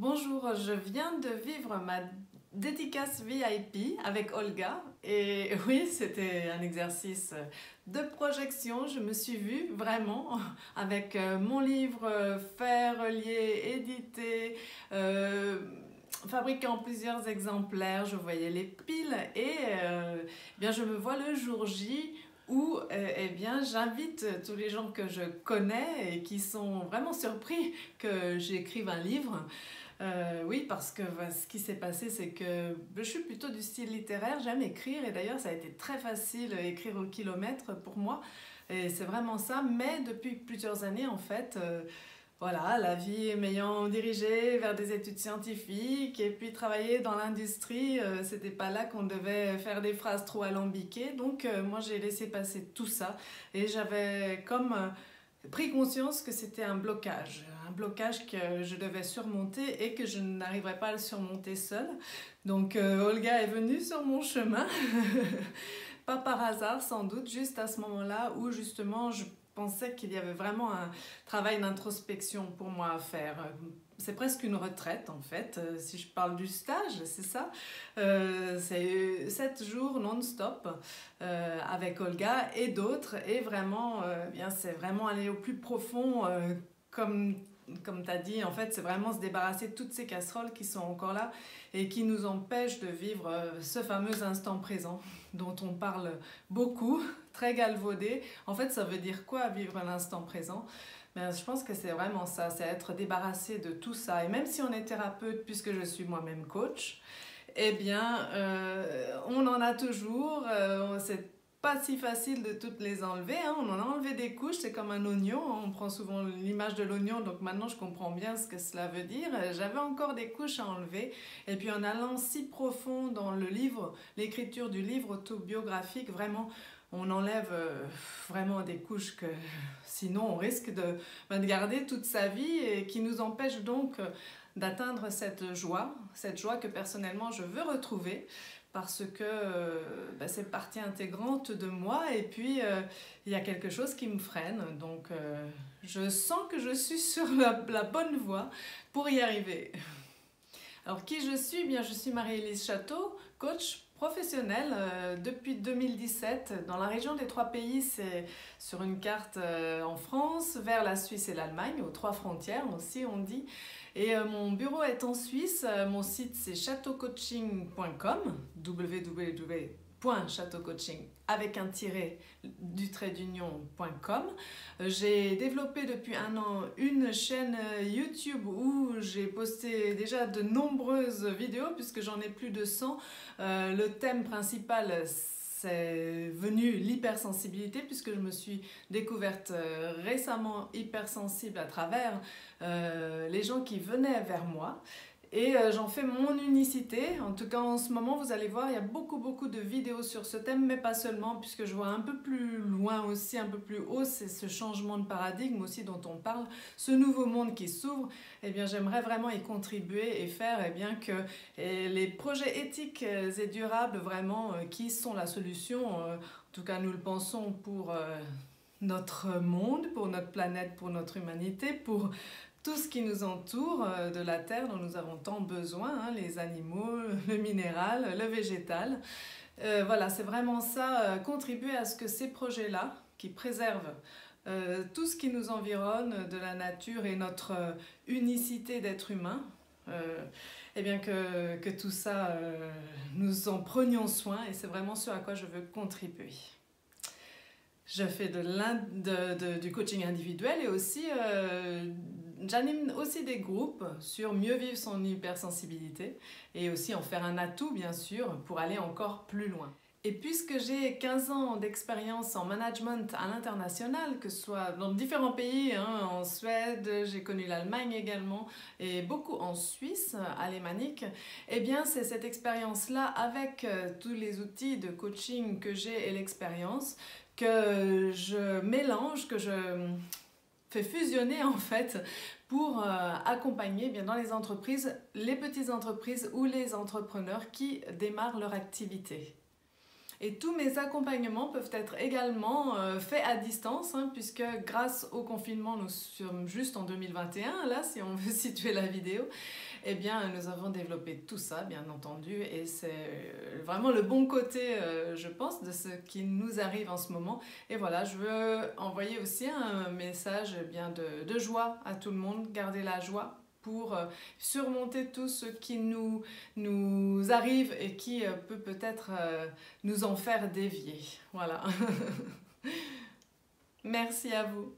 Bonjour, je viens de vivre ma dédicace VIP avec Olga et oui, c'était un exercice de projection. Je me suis vue vraiment avec mon livre fait, relié, édité, fabriqué en plusieurs exemplaires. Je voyais les piles et bien je me vois le jour J où eh bien, j'invite tous les gens que je connais et qui sont vraiment surpris que j'écrive un livre. Oui, parce que ce qui s'est passé, c'est que je suis plutôt du style littéraire, j'aime écrire et d'ailleurs ça a été très facile écrire au kilomètre pour moi et c'est vraiment ça, mais depuis plusieurs années en fait, voilà, la vie m'ayant dirigée vers des études scientifiques et puis travailler dans l'industrie, c'était pas là qu'on devait faire des phrases trop alambiquées, donc moi j'ai laissé passer tout ça et j'avais comme pris conscience que c'était un blocage que je devais surmonter et que je n'arriverais pas à le surmonter seule. Donc Olga est venue sur mon chemin, pas par hasard sans doute, juste à ce moment-là où justement je pensais qu'il y avait vraiment un travail d'introspection pour moi à faire. C'est presque une retraite en fait, si je parle du stage, c'est ça. C'est 7 jours non-stop avec Olga et d'autres et vraiment, bien, c'est vraiment aller au plus profond comme tu as dit, en fait, c'est vraiment se débarrasser de toutes ces casseroles qui sont encore là et qui nous empêchent de vivre ce fameux instant présent dont on parle beaucoup, très galvaudé. En fait, ça veut dire quoi vivre l'instant présent? Ben, je pense que c'est vraiment ça, c'est être débarrassé de tout ça. Et même si on est thérapeute, puisque je suis moi-même coach, eh bien, on en a toujours, c'est pas si facile de toutes les enlever, hein. On en a enlevé des couches, c'est comme un oignon, hein. On prend souvent l'image de l'oignon, donc maintenant je comprends bien ce que cela veut dire. J'avais encore des couches à enlever, et puis en allant si profond dans le livre, l'écriture du livre autobiographique, vraiment, on enlève vraiment des couches que sinon on risque de garder toute sa vie et qui nous empêche donc d'atteindre cette joie que personnellement je veux retrouver parce que c'est partie intégrante de moi et puis il y a quelque chose qui me freine, donc je sens que je suis sur la bonne voie pour y arriver. Alors qui je suis? Bien, je suis Marie-Élise Château, coach professionnelle depuis 2017 dans la région des Trois Pays, c'est sur une carte en France, vers la Suisse et l'Allemagne, aux trois frontières aussi on dit. Et mon bureau est en Suisse, mon site c'est chateaucoaching.com, www.chateaucoaching avec un tiret du trait d'union.com. J'ai développé depuis un an une chaîne YouTube où j'ai posté déjà de nombreuses vidéos puisque j'en ai plus de 100. Le thème principal c'est venu l'hypersensibilité puisque je me suis découverte récemment hypersensible à travers les gens qui venaient vers moi. Et j'en fais mon unicité. En tout cas, en ce moment, vous allez voir, il y a beaucoup de vidéos sur ce thème, mais pas seulement, puisque je vois un peu plus loin aussi, un peu plus haut, c'est ce changement de paradigme aussi dont on parle, ce nouveau monde qui s'ouvre. Eh bien, j'aimerais vraiment y contribuer et faire bien que les projets éthiques et durables, vraiment, qui sont la solution, en tout cas, nous le pensons pour notre monde, pour notre planète, pour notre humanité, pour tout ce qui nous entoure de la terre dont nous avons tant besoin, hein, les animaux, le minéral, le végétal. Voilà, c'est vraiment ça, contribuer à ce que ces projets-là, qui préservent tout ce qui nous environne de la nature et notre unicité d'être humain, et bien que tout ça, nous en prenions soin et c'est vraiment ce à quoi je veux contribuer. Je fais du coaching individuel et aussi j'anime aussi des groupes sur mieux vivre son hypersensibilité et aussi en faire un atout bien sûr pour aller encore plus loin. Et puisque j'ai 15 ans d'expérience en management à l'international, que ce soit dans différents pays, hein, en Suède, j'ai connu l'Allemagne également, et beaucoup en Suisse, alémanique, eh bien c'est cette expérience-là avec tous les outils de coaching que j'ai et l'expérience que je mélange, que je fais fusionner en fait pour accompagner bien dans les entreprises, les petites entreprises ou les entrepreneurs qui démarrent leur activité. Et tous mes accompagnements peuvent être également faits à distance, hein, puisque grâce au confinement, nous sommes juste en 2021, là, si on veut situer la vidéo, eh bien, nous avons développé tout ça, bien entendu, et c'est vraiment le bon côté, je pense, de ce qui nous arrive en ce moment. Et voilà, je veux envoyer aussi un message eh bien, de joie à tout le monde, garder la joie pour surmonter tout ce qui nous arrive et qui peut peut-être nous en faire dévier. Voilà. Merci à vous.